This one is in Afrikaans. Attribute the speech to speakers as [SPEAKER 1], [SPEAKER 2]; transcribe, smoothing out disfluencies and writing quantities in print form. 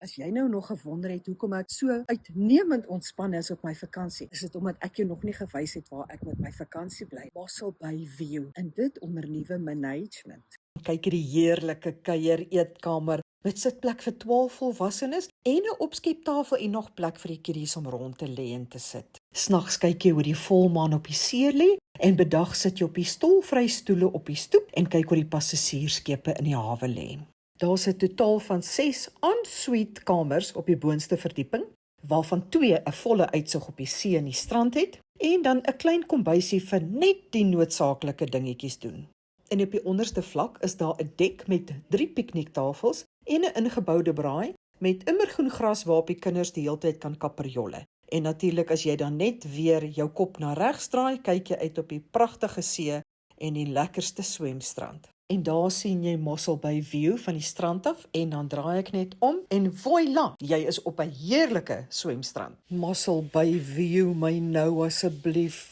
[SPEAKER 1] As jy nou nog gewonder het hoekom ek so uitnemend ontspan is op my vakansie, is dit omdat ek jou nog nie gewys het waar ek met my vakansie bly. Mossel Bay View, en dit onder nuwe management. Kyk hierdie heerlike kuier eetkamer met sitplek vir 12 volwassenes en 'n opskeptafel en nog plek vir die kiddies om rond te lê en te sit. Snags kyk jy hoe die volmaan op die see lê en bedag sit jy op die stolvry stoele op die stoep en kyk hoe die passasiersskepe in die hawe lê. Daar's 'n totaal van 6 en-suite kamers op die boonste verdieping, waarvan 2 'n volle uitsig op die see en die strand het, en dan 'n klein kombuisie vir net die noodsaaklike dingetjies doen. En op die onderste vlak is daar 'n dek met 3 pikniektafels en 'n ingeboude braai met immergroen gras waarop die kinders die heeltyd kan kaperjolle. En natuurlik as jy dan net weer jou kop na regs draai, kyk jy uit op die pragtige see en die lekkerste swemstrand. En daar sien jy Mossel Bay View van die strand af en dan draai ek net om en voila, jy is op 'n heerlike swemstrand. Mossel Bay View, my nou asseblief.